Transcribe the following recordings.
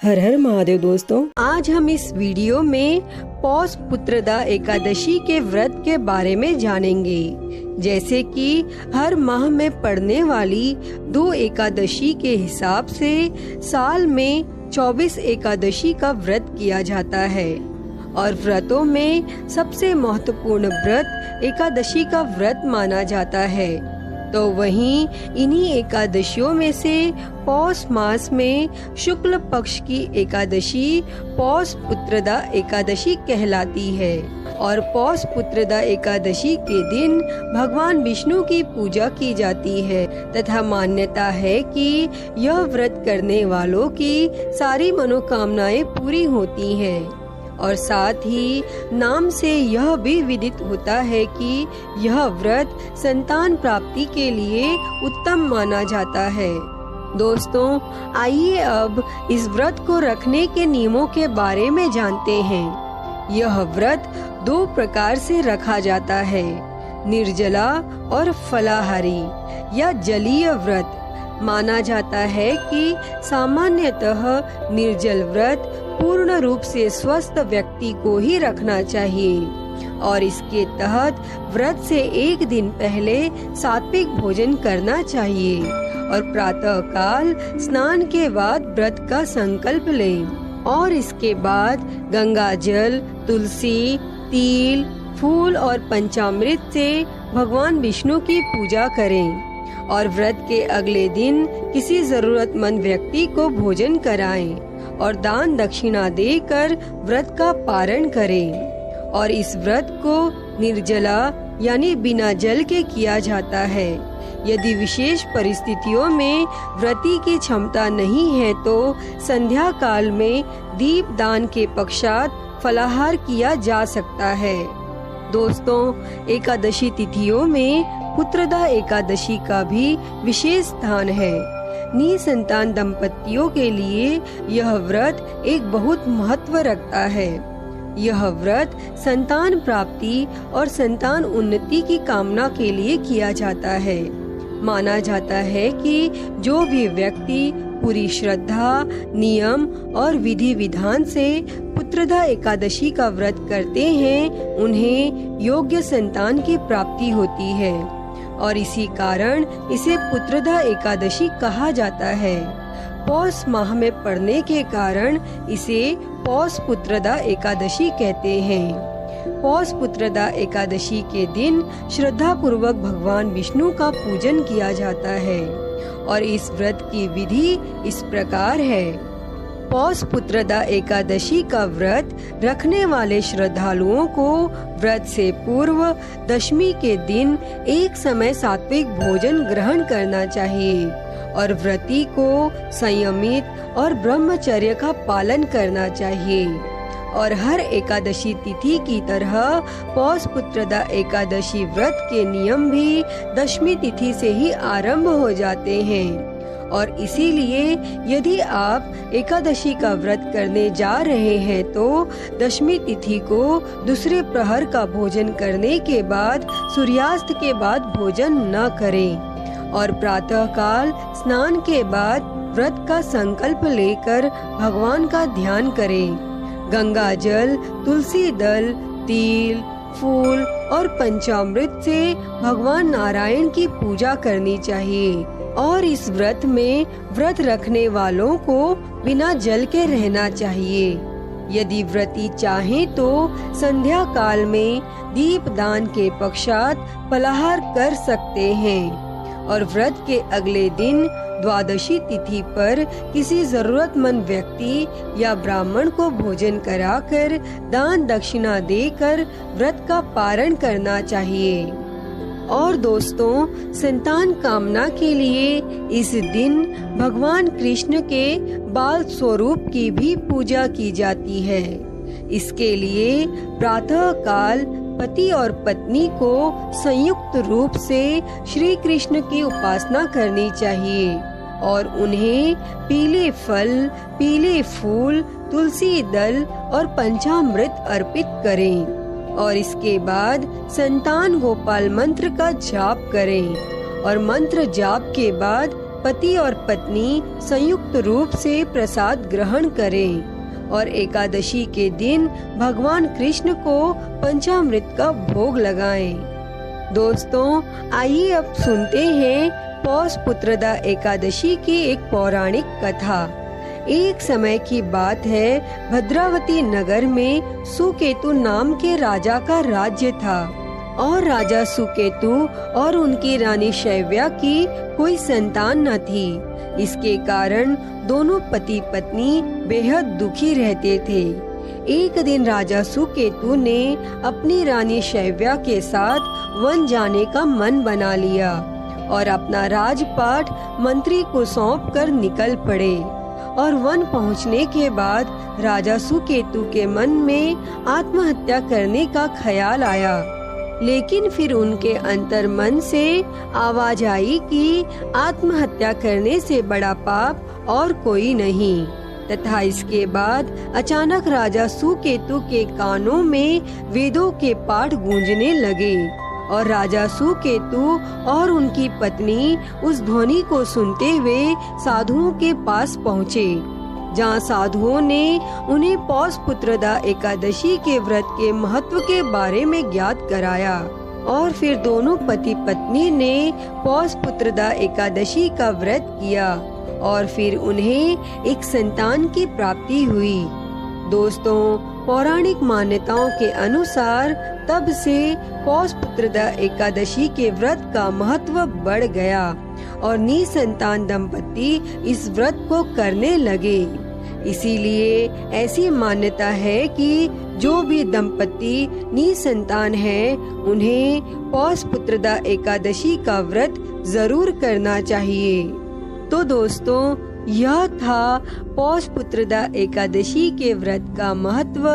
हर हर महादेव दोस्तों, आज हम इस वीडियो में पौष पुत्रदा एकादशी के व्रत के बारे में जानेंगे। जैसे कि हर माह में पड़ने वाली 2 एकादशी के हिसाब से साल में 24 एकादशी का व्रत किया जाता है और व्रतों में सबसे महत्वपूर्ण व्रत एकादशी का व्रत माना जाता है। तो वहीं इन्हीं एकादशियों में से पौष मास में शुक्ल पक्ष की एकादशी पौष पुत्रदा एकादशी कहलाती है और पौष पुत्रदा एकादशी के दिन भगवान विष्णु की पूजा की जाती है तथा मान्यता है कि यह व्रत करने वालों की सारी मनोकामनाएं पूरी होती हैं। और साथ ही नाम से यह भी विदित होता है कि यह व्रत संतान प्राप्ति के लिए उत्तम माना जाता है। दोस्तों, आइए अब इस व्रत को रखने के नियमों के बारे में जानते हैं। यह व्रत 2 प्रकार से रखा जाता है, निर्जला और फलाहारी या जलीय व्रत। माना जाता है कि सामान्यतः निर्जल व्रत पूर्ण रूप से स्वस्थ व्यक्ति को ही रखना चाहिए और इसके तहत व्रत से 1 दिन पहले सात्विक भोजन करना चाहिए और प्रातः काल स्नान के बाद व्रत का संकल्प लें और इसके बाद गंगा जल, तुलसी, तिल, फूल और पंचामृत से भगवान विष्णु की पूजा करें और व्रत के अगले दिन किसी जरूरतमंद व्यक्ति को भोजन कराएं और दान दक्षिणा देकर व्रत का पारण करें। और इस व्रत को निर्जला यानी बिना जल के किया जाता है। यदि विशेष परिस्थितियों में व्रती की क्षमता नहीं है तो संध्या काल में दीप दान के पश्चात फलाहार किया जा सकता है। दोस्तों, एकादशी तिथियों में पुत्रदा एकादशी का भी विशेष स्थान है। निसंतान दंपतियों के लिए यह व्रत एक बहुत महत्व रखता है। यह व्रत संतान प्राप्ति और संतान उन्नति की कामना के लिए किया जाता है। माना जाता है कि जो भी व्यक्ति पूरी श्रद्धा, नियम और विधि विधान से पुत्रदा एकादशी का व्रत करते हैं, उन्हें योग्य संतान की प्राप्ति होती है और इसी कारण इसे पुत्रदा एकादशी कहा जाता है। पौष माह में पड़ने के कारण इसे पौष पुत्रदा एकादशी कहते हैं। पौष पुत्रदा एकादशी के दिन श्रद्धा पूर्वक भगवान विष्णु का पूजन किया जाता है और इस व्रत की विधि इस प्रकार है। पौष पुत्रदा एकादशी का व्रत रखने वाले श्रद्धालुओं को व्रत से पूर्व दशमी के दिन एक समय सात्विक भोजन ग्रहण करना चाहिए और व्रती को संयमित और ब्रह्मचर्य का पालन करना चाहिए। और हर एकादशी तिथि की तरह पौष पुत्रदा एकादशी व्रत के नियम भी दशमी तिथि से ही आरंभ हो जाते हैं और इसीलिए यदि आप एकादशी का व्रत करने जा रहे हैं तो दशमी तिथि को दूसरे प्रहर का भोजन करने के बाद सूर्यास्त के बाद भोजन न करें और प्रातः काल स्नान के बाद व्रत का संकल्प लेकर भगवान का ध्यान करें। गंगा जल, तुलसी दल, तिल, फूल और पंचामृत से भगवान नारायण की पूजा करनी चाहिए और इस व्रत में व्रत रखने वालों को बिना जल के रहना चाहिए। यदि व्रती चाहे तो संध्या काल में दीप दान के पश्चात फलाहार कर सकते हैं और व्रत के अगले दिन द्वादशी तिथि पर किसी जरूरतमंद व्यक्ति या ब्राह्मण को भोजन कराकर दान दक्षिणा देकर व्रत का पारण करना चाहिए। और दोस्तों, संतान कामना के लिए इस दिन भगवान कृष्ण के बाल स्वरूप की भी पूजा की जाती है। इसके लिए प्रातः काल पति और पत्नी को संयुक्त रूप से श्री कृष्ण की उपासना करनी चाहिए और उन्हें पीले फल, पीले फूल, तुलसी दल और पंचामृत अर्पित करें और इसके बाद संतान गोपाल मंत्र का जाप करें और मंत्र जाप के बाद पति और पत्नी संयुक्त रूप से प्रसाद ग्रहण करें और एकादशी के दिन भगवान कृष्ण को पंचामृत का भोग लगाएं। दोस्तों, आइए अब सुनते हैं पौष पुत्रदा एकादशी की एक पौराणिक कथा। एक समय की बात है, भद्रावती नगर में सुकेतु नाम के राजा का राज्य था और राजा सुकेतु और उनकी रानी शैव्या की कोई संतान न थी। इसके कारण दोनों पति पत्नी बेहद दुखी रहते थे। एक दिन राजा सुकेतु ने अपनी रानी शैव्या के साथ वन जाने का मन बना लिया और अपना राजपाट मंत्री को सौंपकर निकल पड़े। और वन पहुंचने के बाद राजा सुकेतु के मन में आत्महत्या करने का ख्याल आया, लेकिन फिर उनके अंतर मन से आवाज आई कि आत्महत्या करने से बड़ा पाप और कोई नहीं। तथा इसके बाद अचानक राजा सुकेतु के कानों में वेदों के पाठ गूंजने लगे और राजा सुकेतु और उनकी पत्नी उस ध्वनि को सुनते हुए साधुओं के पास पहुँचे, जहाँ साधुओं ने उन्हें पौष पुत्रदा एकादशी के व्रत के महत्व के बारे में ज्ञात कराया। और फिर दोनों पति पत्नी ने पौष पुत्रदा एकादशी का व्रत किया और फिर उन्हें एक संतान की प्राप्ति हुई। दोस्तों, पौराणिक मान्यताओं के अनुसार तब से पौष पुत्रदा एकादशी के व्रत का महत्व बढ़ गया और निसंतान दंपति इस व्रत को करने लगे। इसीलिए ऐसी मान्यता है कि जो भी दंपति निसंतान है, उन्हें पौष पुत्रदा एकादशी का व्रत जरूर करना चाहिए। तो दोस्तों, यह था पौष पुत्रदा एकादशी के व्रत का महत्व,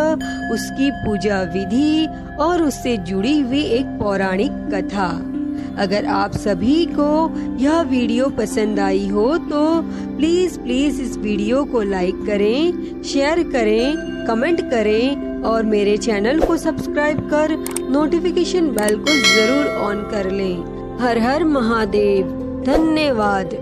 उसकी पूजा विधि और उससे जुड़ी हुई एक पौराणिक कथा। अगर आप सभी को यह वीडियो पसंद आई हो तो प्लीज इस वीडियो को लाइक करें, शेयर करें, कमेंट करें और मेरे चैनल को सब्सक्राइब कर नोटिफिकेशन बेल को जरूर ऑन कर लें। हर हर महादेव। धन्यवाद।